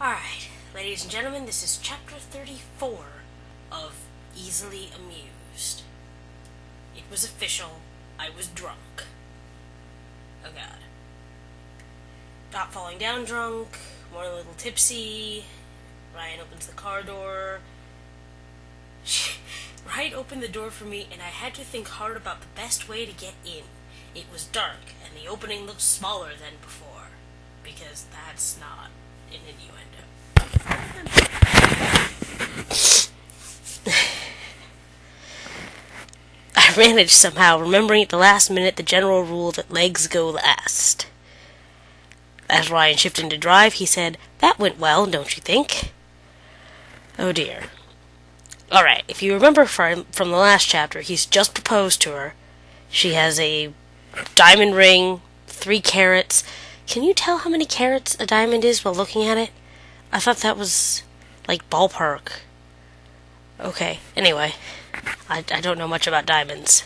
Alright, ladies and gentlemen, this is chapter 34 of Easily Amused. It was official. I was drunk. Oh god. Not falling down drunk, more a little tipsy. Ryan opens the car door. Ryan opened the door for me, and I had to think hard about the best way to get in. It was dark, and the opening looked smaller than before, because that's not an innuendo. I managed somehow, remembering at the last minute the general rule that legs go last. As Ryan shifted into drive, he said, "That went well, don't you think?" Oh dear. Alright, if you remember from the last chapter, he's just proposed to her. She has a diamond ring, 3 carats. Can you tell how many carats a diamond is while looking at it? I thought that was, like, ballpark. Okay, anyway. I don't know much about diamonds.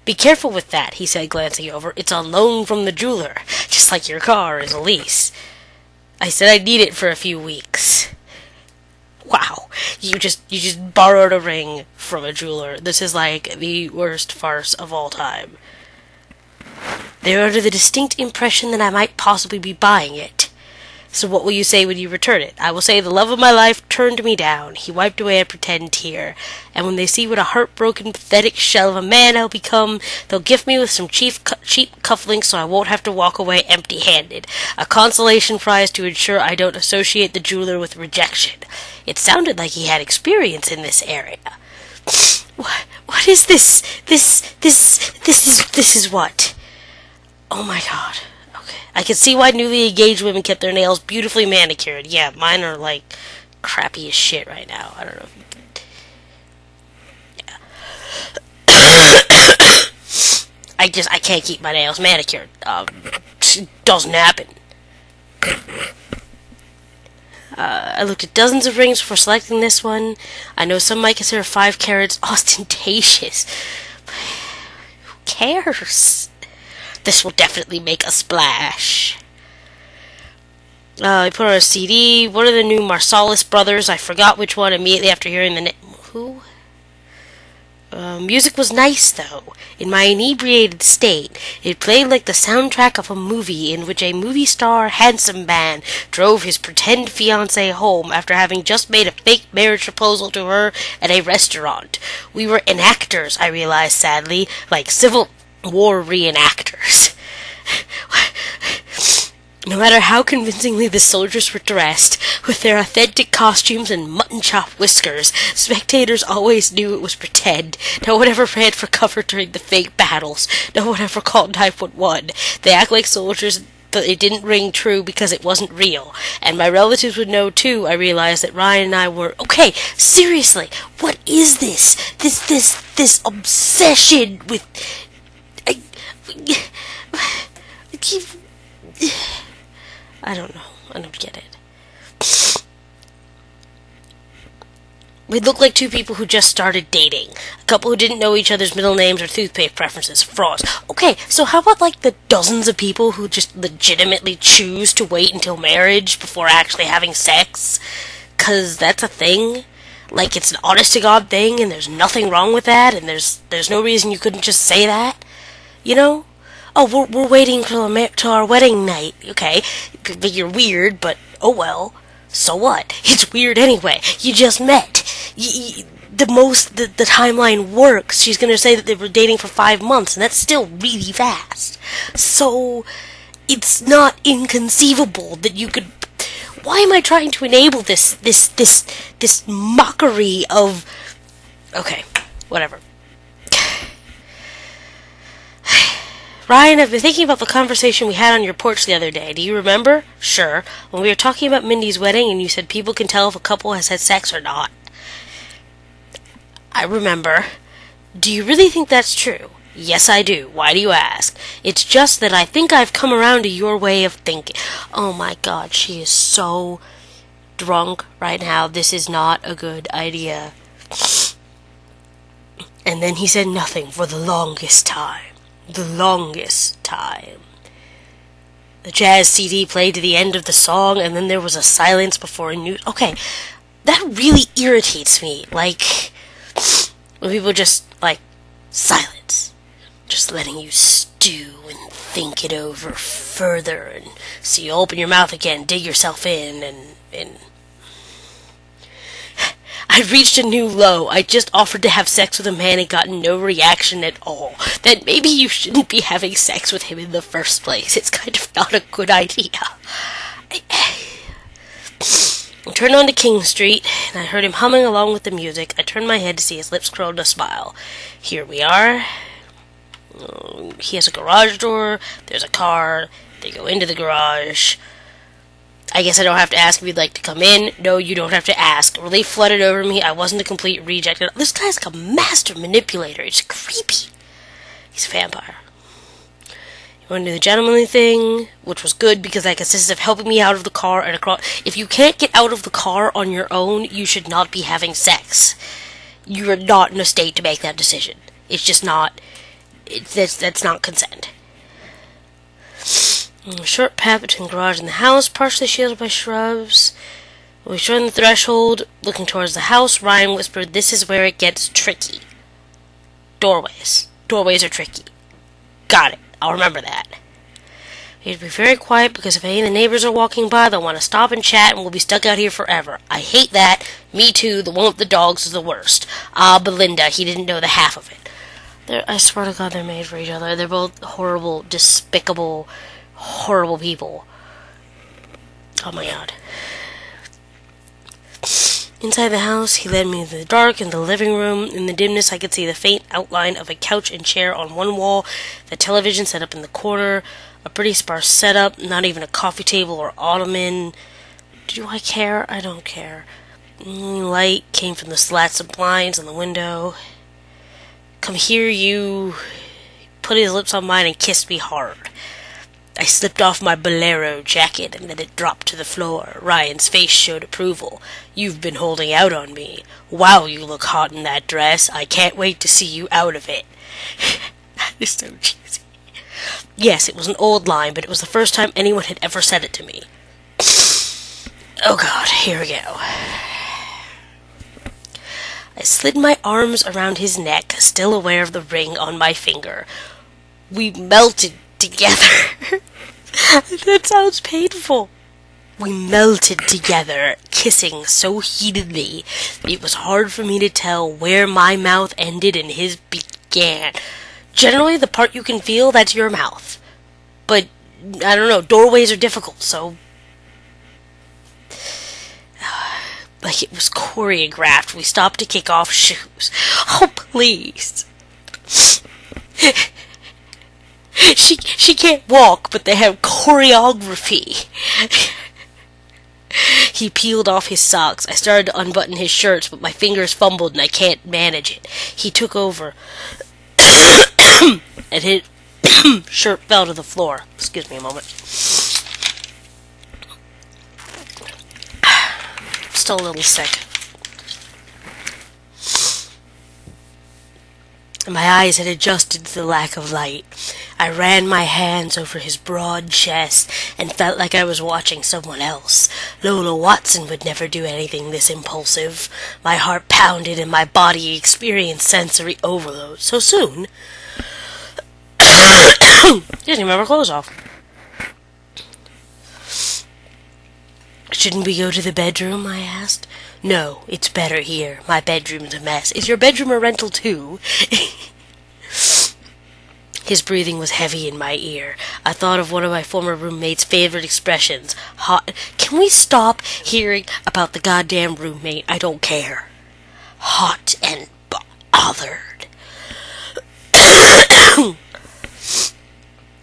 "Be careful with that," he said, glancing over. "It's on loan from the jeweler, just like your car is a lease." I said I'd need it for a few weeks. Wow, you just borrowed a ring from a jeweler. This is like the worst farce of all time. "They're under the distinct impression that I might possibly be buying it. So what will you say when you return it?" "I will say the love of my life turned me down." He wiped away a pretend tear. "And when they see what a heartbroken, pathetic shell of a man I'll become, they'll gift me with some cheap cufflinks so I won't have to walk away empty-handed. A consolation prize to ensure I don't associate the jeweler with rejection." It sounded like he had experience in this area. What is this? This is what? Oh my god. I can see why newly engaged women kept their nails beautifully manicured. Yeah, mine are, like, crappy as shit right now. I don't know if you... I can't keep my nails manicured. It doesn't happen. I looked at dozens of rings before selecting this one. I know some might consider 5 carats ostentatious. Who cares? This will definitely make a splash. I put on a CD. One of the new Marsalis brothers. I forgot which one immediately after hearing the name. Who? Music was nice, though. In my inebriated state, it played like the soundtrack of a movie in which a movie star handsome man drove his pretend fiancée home after having just made a fake marriage proposal to her at a restaurant. We were enactors, I realized sadly, like Civil War reenactors. No matter how convincingly the soldiers were dressed, with their authentic costumes and mutton chop whiskers, spectators always knew it was pretend. No one ever ran for cover during the fake battles. No one ever called 911. They act like soldiers, but it didn't ring true because it wasn't real. And my relatives would know too. I realized that Ryan and I were... Okay, seriously, what is this? This obsession with... I don't know. I don't get it. We look like 2 people who just started dating. A couple who didn't know each other's middle names or toothpaste preferences. Frauds. Okay, so how about like the dozens of people who just legitimately choose to wait until marriage before actually having sex? 'Cause that's a thing. Like, it's an honest-to-God thing, and there's nothing wrong with that, and there's no reason you couldn't just say that. You know? Oh, we're waiting till our wedding night. Okay, you're weird, but oh well. So what? It's weird anyway. You just met. The timeline works. She's gonna say that they were dating for 5 months, and that's still really fast. So it's not inconceivable that you could. Why am I trying to enable this mockery of? Okay, whatever. Ryan, I've been thinking about the conversation we had on your porch the other day. Do you remember? Sure. When we were talking about Mindy's wedding and you said people can tell if a couple has had sex or not. I remember. Do you really think that's true? Yes, I do. Why do you ask? It's just that I think I've come around to your way of thinking. Oh my god, she is so drunk right now. This is not a good idea. And then he said nothing for the longest time. The longest time. The jazz CD played to the end of the song, and then there was a silence before a new... Okay, that really irritates me. Like, when people just, like, silence. Just letting you stew and think it over further, and so you open your mouth again, dig yourself in, and... I'd reached a new low. I just offered to have sex with a man and got no reaction at all. Then maybe you shouldn't be having sex with him in the first place. It's kind of not a good idea. I turned onto King Street, and I heard him humming along with the music. I turned my head to see his lips curled in a smile. Here we are. He has a garage door. There's a car. They go into the garage. I guess I don't have to ask if you'd like to come in. No, you don't have to ask. Relief flooded over me. I wasn't a complete reject. This guy's like a master manipulator. It's creepy. He's a vampire. He went to do the gentlemanly thing, which was good because that consisted of helping me out of the car and across. If you can't get out of the car on your own, you should not be having sex. You are not in a state to make that decision. It's just not. That's not consent. A short path between the garage and the house, partially shielded by shrubs. When we stood on the threshold, looking towards the house, Ryan whispered, "This is where it gets tricky." Doorways. Doorways are tricky. Got it. I'll remember that. We have to be very quiet because if any of the neighbors are walking by, they'll want to stop and chat and we'll be stuck out here forever. I hate that. Me too. The one with the dogs is the worst. Belinda, he didn't know the half of it. I swear to God, they're made for each other. They're both horrible, despicable, horrible people. Oh my God. Inside the house, he led me into the dark, in the living room. In the dimness, I could see the faint outline of a couch and chair on one wall, the television set up in the corner, a pretty sparse setup, not even a coffee table or ottoman. Do I care? I don't care. Light came from the slats of blinds on the window. "Come here, you." He put his lips on mine and kissed me hard. I slipped off my bolero jacket and then it dropped to the floor. Ryan's face showed approval. "You've been holding out on me. Wow, you look hot in that dress. I can't wait to see you out of it." That is so cheesy. Yes, it was an old line, but it was the first time anyone had ever said it to me. Oh God, here we go. I slid my arms around his neck, still aware of the ring on my finger. We melted together. That sounds painful. We melted together, kissing so heatedly it was hard for me to tell where my mouth ended and his began. Generally, the part you can feel, that's your mouth. But, I don't know, doorways are difficult, so... Like it was choreographed. We stopped to kick off shoes. Oh, please. She can't walk, but they have choreography. He peeled off his socks. I started to unbutton his shirts, but my fingers fumbled and I can't manage it. He took over. And his shirt fell to the floor. Excuse me a moment. Still a little sick. My eyes had adjusted to the lack of light. I ran my hands over his broad chest and felt like I was watching someone else. Lola Watson would never do anything this impulsive. My heart pounded and my body experienced sensory overload. So soon? She doesn't even have her clothes off. "Shouldn't we go to the bedroom?" I asked. "No, it's better here. My bedroom's a mess." "Is your bedroom a rental too?" His breathing was heavy in my ear. I thought of one of my former roommate's favorite expressions. Hot. Can we stop hearing about the goddamn roommate? I don't care. Hot and bothered.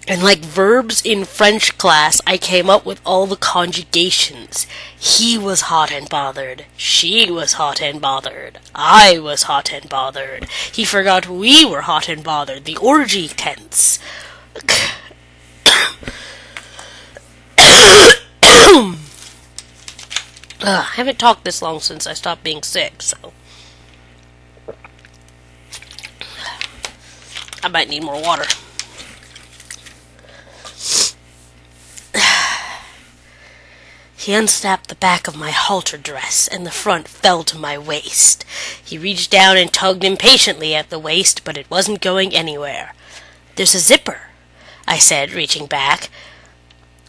And like verbs in French class, I came up with all the conjugations. He was hot and bothered. She was hot and bothered. I was hot and bothered. He forgot we were hot and bothered. The orgy tense. I haven't talked this long since I stopped being sick, so... I might need more water. He unsnapped the back of my halter dress, and the front fell to my waist. He reached down and tugged impatiently at the waist, but it wasn't going anywhere. "There's a zipper," I said, reaching back.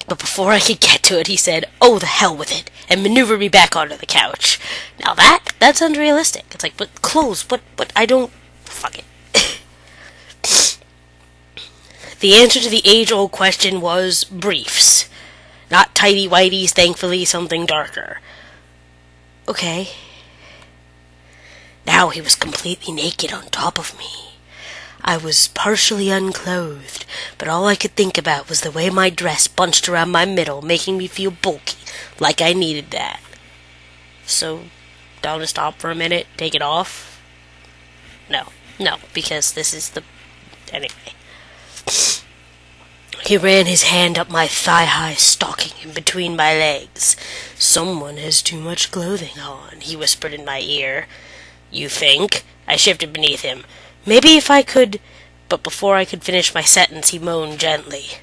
But before I could get to it, he said, "Oh, the hell with it," and maneuvered me back onto the couch. Now that's unrealistic. It's like, but clothes, but I don't... Fuck it. The answer to the age-old question was briefs. Not tighty-whities, thankfully, something darker. Okay. Now he was completely naked on top of me. I was partially unclothed, but all I could think about was the way my dress bunched around my middle, making me feel bulky, like I needed that. So, down to stop for a minute, take it off? No, because this is the... Anyway. He ran his hand up my thigh-high stocking in between my legs. "Someone has too much clothing on," he whispered in my ear. "You think?" I shifted beneath him. "Maybe if I could..." But before I could finish my sentence, he moaned gently.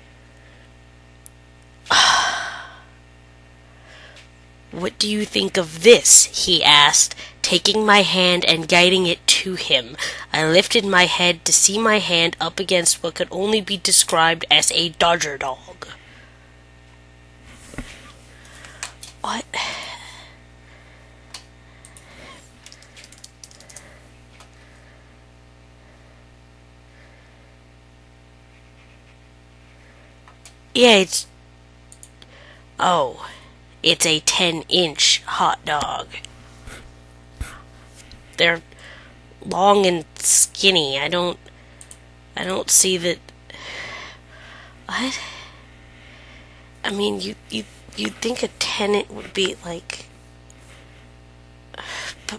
"What do you think of this?" he asked, taking my hand and guiding it to him. I lifted my head to see my hand up against what could only be described as a dodger dog. What? Yeah, it's... Oh, it's a 10-inch hot dog. They're long and skinny. I don't see that... What? I mean, you'd think a 10 would be like...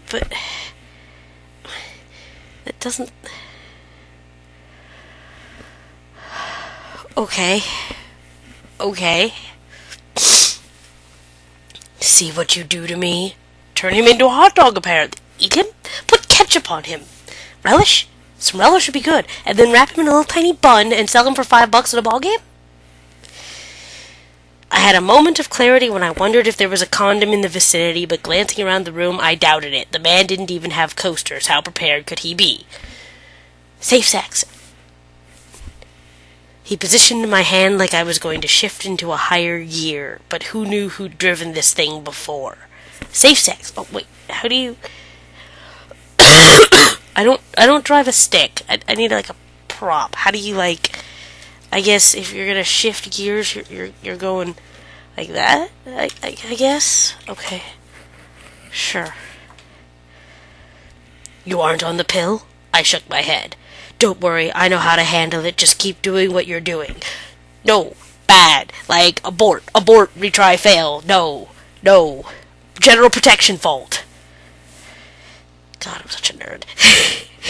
But... It doesn't... Okay. See what you do to me? Turn him into a hot dog, apparently. Eat him? Put ketchup on him. Relish? Some relish would be good. And then wrap him in a little tiny bun and sell him for $5 at a ball game? I had a moment of clarity when I wondered if there was a condom in the vicinity, but glancing around the room, I doubted it. The man didn't even have coasters. How prepared could he be? Safe sex. He positioned my hand like I was going to shift into a higher gear, but who knew who'd driven this thing before? Safe sex. Oh, wait. How do you... I don't drive a stick. I need, like, a prop. How do you, like... I guess if you're gonna shift gears, you're going like that? I guess? Okay. Sure. You aren't on the pill? I shook my head. Don't worry, I know how to handle it. Just keep doing what you're doing. No. Bad. Like, abort, retry, fail. No. General protection fault. God, I'm such a nerd.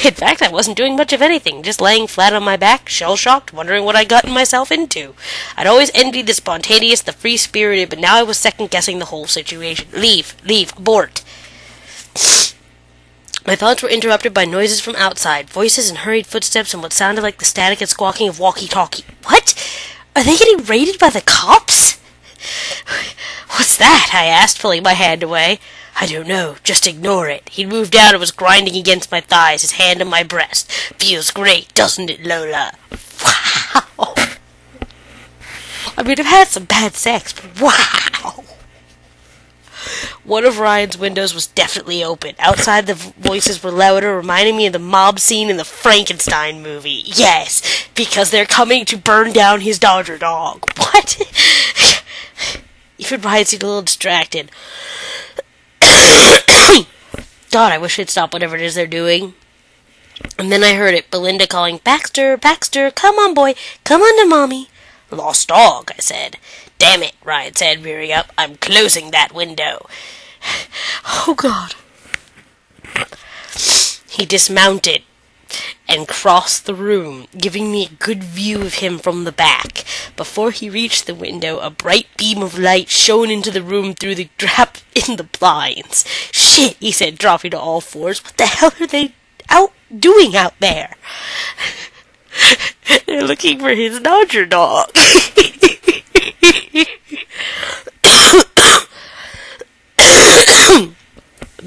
In fact, I wasn't doing much of anything, just laying flat on my back, shell-shocked, wondering what I'd gotten myself into. I'd always envied the spontaneous, the free-spirited, but now I was second-guessing the whole situation. Leave, abort. My thoughts were interrupted by noises from outside, voices and hurried footsteps and what sounded like the static and squawking of walkie-talkie. What? Are they getting raided by the cops? What's that? I asked, pulling my hand away. I don't know. Just ignore it. He'd moved down and was grinding against my thighs, his hand on my breast. Feels great, doesn't it, Lola? Wow. I mean, I've had some bad sex, but wow. One of Ryan's windows was definitely open. Outside, the voices were louder, reminding me of the mob scene in the Frankenstein movie. Yes, because they're coming to burn down his Dodger dog. What? Even Ryan seemed a little distracted. God, I wish they'd stop whatever it is they're doing. And then I heard it, Belinda calling, Baxter, come on, boy, come on to Mommy. Lost dog, I said. Damn it, Ryan said, rearing up. I'm closing that window. Oh, God. He dismounted and crossed the room, giving me a good view of him from the back. Before he reached the window, a bright beam of light shone into the room through the gap in the blinds. Shit, he said, dropping to all fours. What the hell are they doing out there? They're looking for his Dodger dog.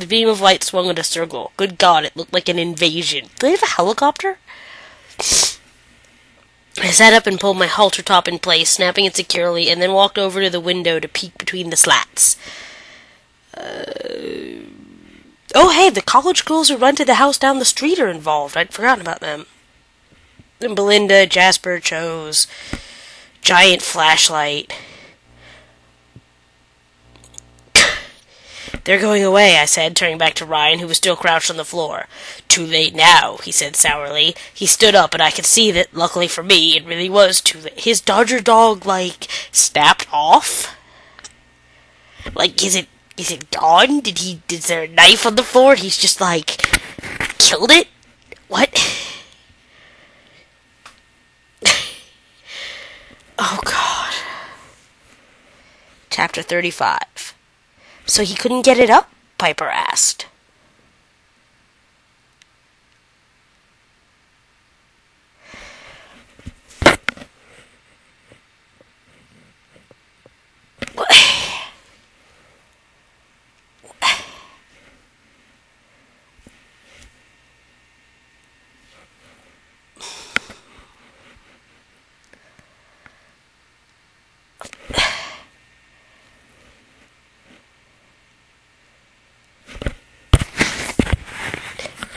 The beam of light swung in a circle. Good God, it looked like an invasion. Do they have a helicopter? I sat up and pulled my halter top in place, snapping it securely, and then walked over to the window to peek between the slats. Oh, hey, the college girls who rented the house down the street are involved. I'd forgotten about them. And Belinda, Jasper, chose. Giant flashlight. They're going away, I said, turning back to Ryan, who was still crouched on the floor. Too late now, he said sourly. He stood up, and I could see that, luckily for me, it really was too late. His Dodger dog, snapped off? Is it gone? Is there a knife on the floor? He's just, killed it? What? Oh, God. Chapter 35. So he couldn't get it up? Piper asked.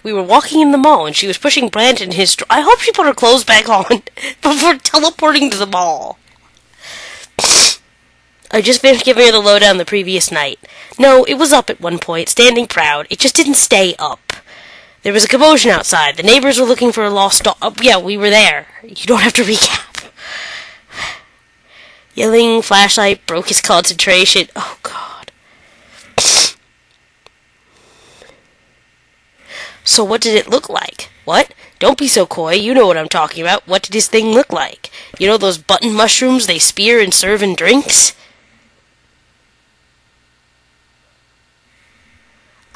We were walking in the mall, and she was pushing Brandon in his... I hope she put her clothes back on before teleporting to the mall. I just finished giving her the lowdown the previous night. No, it was up at one point, standing proud. It just didn't stay up. There was a commotion outside. The neighbors were looking for a lost dog. Oh, yeah, we were there. You don't have to recap. Yelling flashlight broke his concentration. Oh, God. So what did it look like? What? Don't be so coy. You know what I'm talking about. What did his thing look like? You know those button mushrooms they spear and serve in drinks?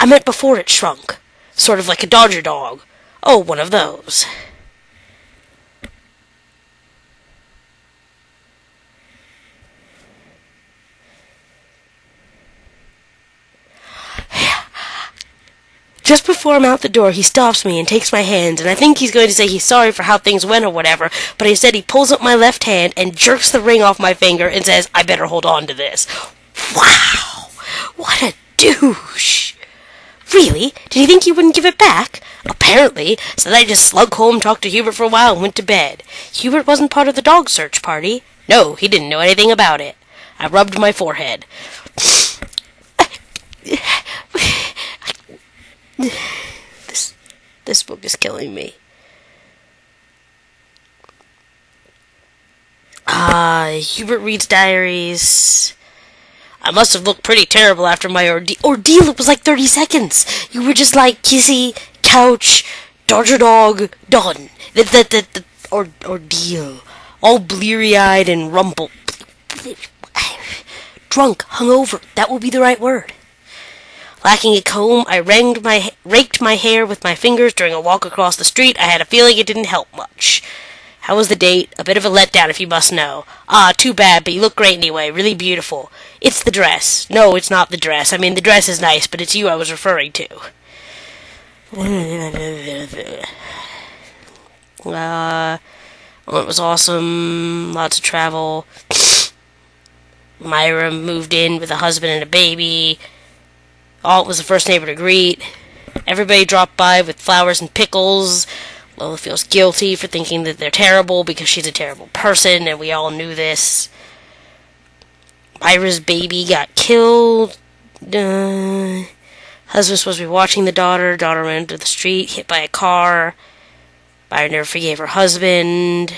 I meant before it shrunk. Sort of like a Dodger dog. Oh, one of those. Just before I'm out the door, he stops me and takes my hands, and I think he's going to say he's sorry for how things went or whatever, but instead he pulls up my left hand and jerks the ring off my finger and says, I better hold on to this. Wow! What a douche! Really? Did he think you wouldn't give it back? Apparently. So then I just slunk home, talked to Hubert for a while, and went to bed. Hubert wasn't part of the dog search party. No, he didn't know anything about it. I rubbed my forehead. This book is killing me. Hubert Reads Diaries. I must have looked pretty terrible after my ordeal. It was like 30 seconds. You were just like kissy, couch, Dodger dog, done. The ordeal. All bleary-eyed and rumpled. Drunk, hungover. That would be the right word. Lacking a comb, I raked my hair with my fingers during a walk across the street. I had a feeling it didn't help much. How was the date? A bit of a letdown, if you must know. Ah, too bad, but you look great anyway. Really beautiful. It's the dress. No, it's not the dress. I mean, the dress is nice, but it's you I was referring to. Well, it was awesome. Lots of travel. Myra moved in with a husband and a baby. Alt was the first neighbor to greet. Everybody dropped by with flowers and pickles. Lola feels guilty for thinking that they're terrible because she's a terrible person, and we all knew this. Myra's baby got killed. Husband's supposed to be watching the daughter. Daughter ran into the street, hit by a car. Myra never forgave her husband.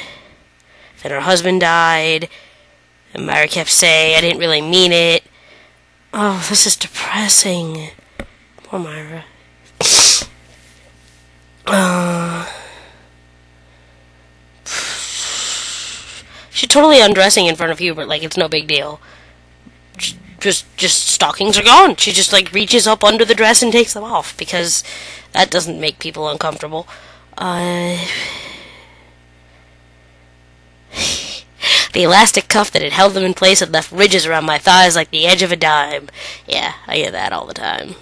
Then her husband died. And Myra kept saying, I didn't really mean it. Oh, this is depressing. Poor Myra. She's totally undressing in front of Hubert like it's no big deal. Just stockings are gone. She just reaches up under the dress and takes them off because that doesn't make people uncomfortable. The elastic cuff that had held them in place had left ridges around my thighs like the edge of a dime. Yeah, I hear that all the time.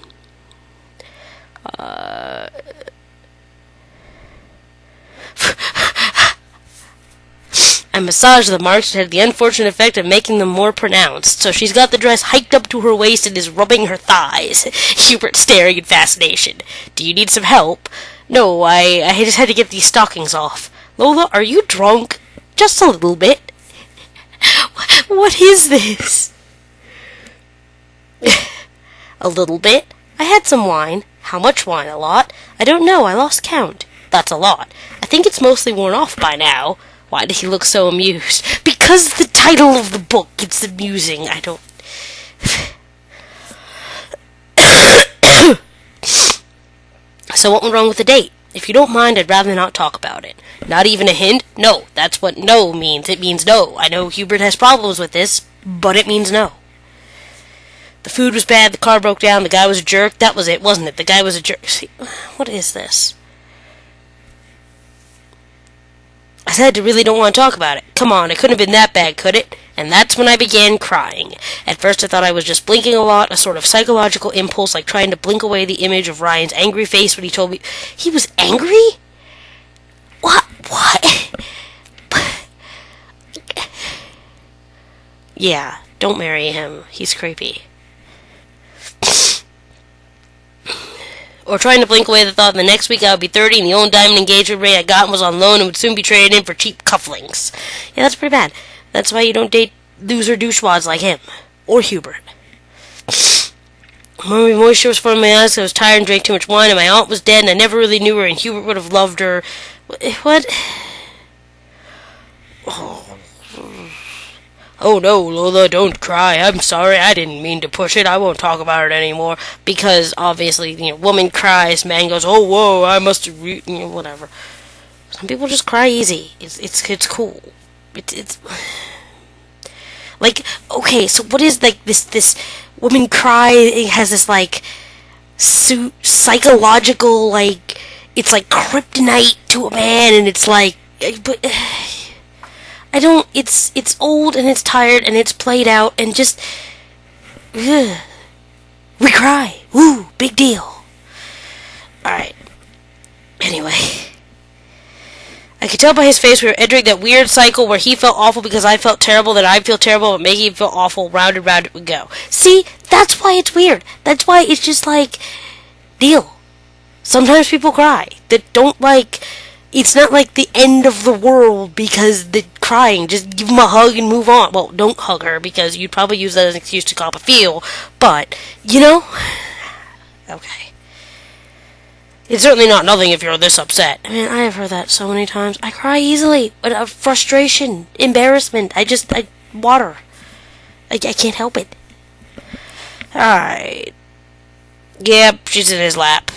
I massaged the marks, which had the unfortunate effect of making them more pronounced. So she's got the dress hiked up to her waist and is rubbing her thighs. Hubert staring in fascination. Do you need some help? No, I just had to get these stockings off. Lola, are you drunk? Just a little bit. What is this? A little bit? I had some wine. How much wine? A lot? I don't know. I lost count. That's a lot. I think it's mostly worn off by now. Why did he look so amused? Because the title of the book, it's amusing. I don't... So what went wrong with the date? If you don't mind, I'd rather not talk about it. Not even a hint? No, that's what no means. It means no. I know Hubert has problems with this, but it means no. The food was bad, the car broke down, the guy was a jerk. That was it, wasn't it? The guy was a jerk. See, what is this? I said I really don't want to talk about it. Come on, it couldn't have been that bad, could it? And that's when I began crying. At first I thought I was just blinking a lot, a sort of psychological impulse, like trying to blink away the image of Ryan's angry face when he told me... He was angry? What? Yeah, don't marry him. He's creepy. Or trying to blink away the thought that the next week I would be 30 and the old diamond engagement ring I got was on loan and would soon be traded in for cheap cufflinks. Yeah, that's pretty bad. That's why you don't date loser douchewads like him. Or Hubert. My moisture was forming my eyes, I was tired and drank too much wine, and my aunt was dead and I never really knew her, and Hubert would have loved her. What? Oh no, Lola, don't cry. I'm sorry, I didn't mean to push it. I won't talk about it anymore. Because, obviously, woman cries, man goes, oh, whoa, I must have, whatever. Some people just cry easy. It's cool. It's like, okay, so what is, like, this woman cry, it has this, like, psychological, like, it's like kryptonite to a man, and it's like, but... I don't, it's old and it's tired and it's played out and just, we cry. Woo, big deal. Alright. Anyway. I could tell by his face we were entering that weird cycle where he felt awful because I felt terrible, then I feel terrible, but making him feel awful, round and round it would go. See, that's why it's weird. That's why it's just like, deal. Sometimes people cry. That don't like... It's not like the end of the world because the crying. Just give them a hug and move on. Well, don't hug her because you'd probably use that as an excuse to cop a feel. But, Okay. It's certainly not nothing if you're this upset. I mean, I have heard that so many times. I cry easily. Frustration. Embarrassment. Water. I can't help it. Alright. Yep, she's in his lap.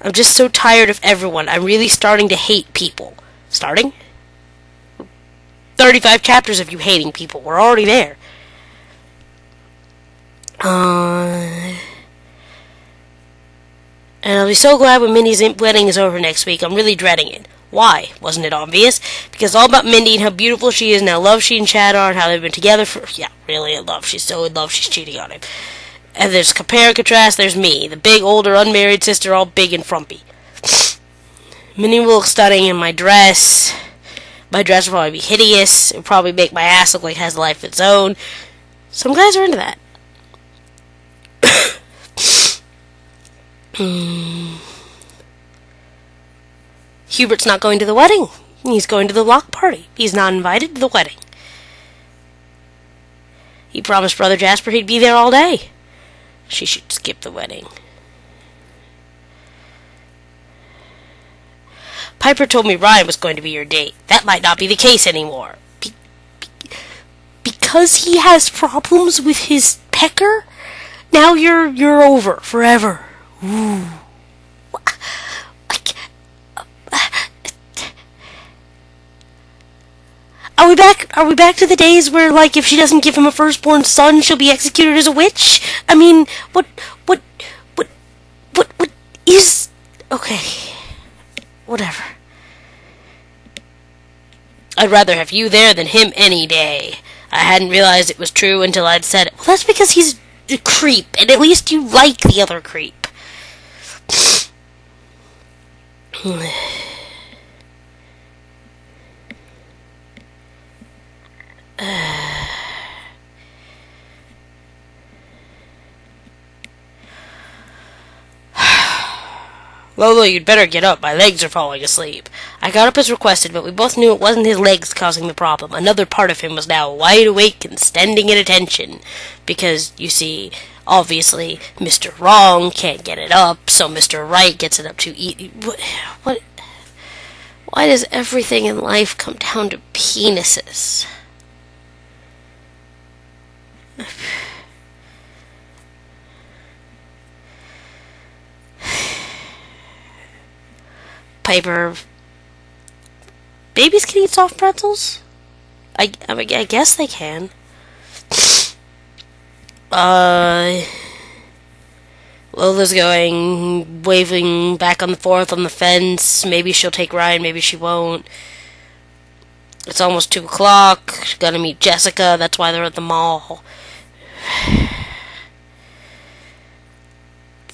I'm just so tired of everyone. I'm really starting to hate people. Starting? 35 chapters of you hating people. We're already there. And I'll be so glad when Mindy's wedding is over next week. I'm really dreading it. Why? Wasn't it obvious? Because it's all about Mindy and how beautiful she is and how in love she and Chad are and how they've been together for... Yeah, really in love. She's so in love she's cheating on him. And there's compare and contrast, there's me, the big, older, unmarried sister, all big and frumpy. Minnie will look stunning in my dress. My dress will probably be hideous. It will probably make my ass look like it has a life of its own. Some guys are into that. Hubert's not going to the wedding. He's going to the block party. He's not invited to the wedding. He promised Brother Jasper he'd be there all day. She should skip the wedding. Piper told me Ryan was going to be your date. That might not be the case anymore. Because he has problems with his pecker? Now you're over forever. Ooh. Are we back to the days where, like, if she doesn't give him a firstborn son, she'll be executed as a witch? I mean, what is... Okay. Whatever. I'd rather have you there than him any day. I hadn't realized it was true until I'd said it. Well, that's because he's a creep, and at least you like the other creep. Lola, you'd better get up. My legs are falling asleep. I got up as requested, but we both knew it wasn't his legs causing the problem. Another part of him was now wide awake and standing at attention. Because, you see, obviously, Mr. Wrong can't get it up, so Mr. Right gets it up to eat. What? Why does everything in life come down to penises? Piper, babies can eat soft pretzels? I guess they can. Lola's going, waving back and forth on the fence. Maybe she'll take Ryan, maybe she won't. It's almost 2 o'clock. She's gotta meet Jessica, that's why they're at the mall.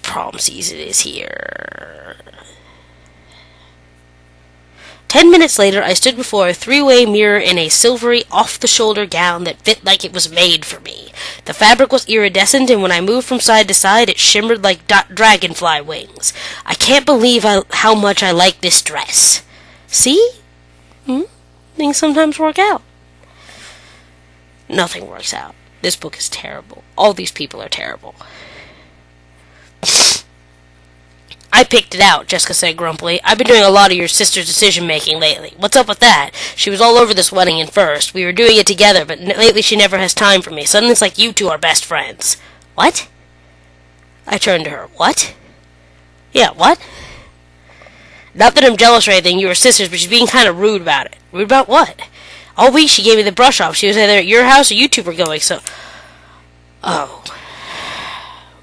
Prom season is here. 10 minutes later, I stood before a 3-way mirror in a silvery, off-the-shoulder gown that fit like it was made for me. The fabric was iridescent, and when I moved from side to side, it shimmered like dragonfly wings. I can't believe how much I like this dress. See? Things sometimes work out. Nothing works out. This book is terrible. All these people are terrible. I picked it out, Jessica said grumpily. I've been doing a lot of your sister's decision-making lately. What's up with that? She was all over this wedding at first. We were doing it together, but lately she never has time for me. Suddenly it's like you two are best friends. What? I turned to her. What? Yeah, what? Not that I'm jealous or anything, you were sisters, but she's being kind of rude about it. Rude about what? All week she gave me the brush off. She was either at your house or you two were going, so... Oh...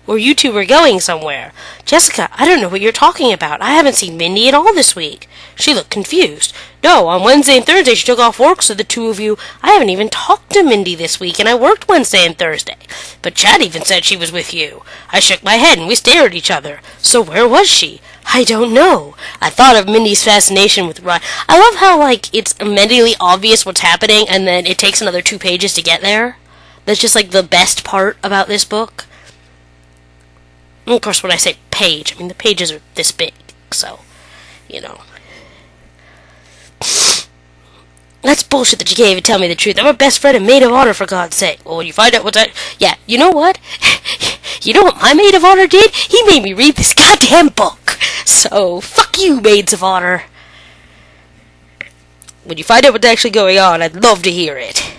Or you two were going somewhere. Jessica, I don't know what you're talking about. I haven't seen Mindy at all this week. She looked confused. No, on Wednesday and Thursday she took off work, so the two of you... I haven't even talked to Mindy this week, and I worked Wednesday and Thursday. But Chad even said she was with you. I shook my head, and we stared at each other. So where was she? I don't know. I thought of Mindy's fascination with Ryan. I love how, like, it's immediately obvious what's happening, and then it takes another 2 pages to get there. That's just, like, the best part about this book. And of course, when I say page, I mean the pages are this big, so, you know. That's bullshit that you can't even tell me the truth. I'm a best friend and maid of honor, for God's sake. Well, when you find out what's that... Yeah, you know what? You know what my maid of honor did? He made me read this goddamn book. So, fuck you, maids of honor. When you find out what's actually going on, I'd love to hear it.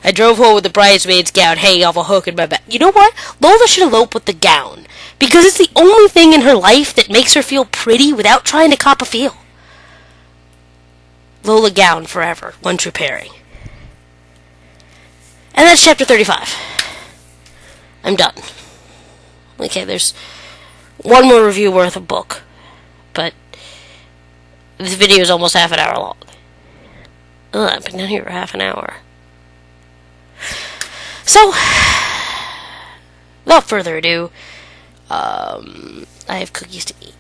I drove home with the bridesmaid's gown hanging off a hook in my back. You know what? Lola should elope with the gown. Because it's the only thing in her life that makes her feel pretty without trying to cop a feel. Lola gown forever. One true pairing. And that's chapter 35. I'm done. Okay, there's one more review worth of book. But this video is almost half an hour long. Ugh, I've been down here for half an hour. So, without further ado, I have cookies to eat.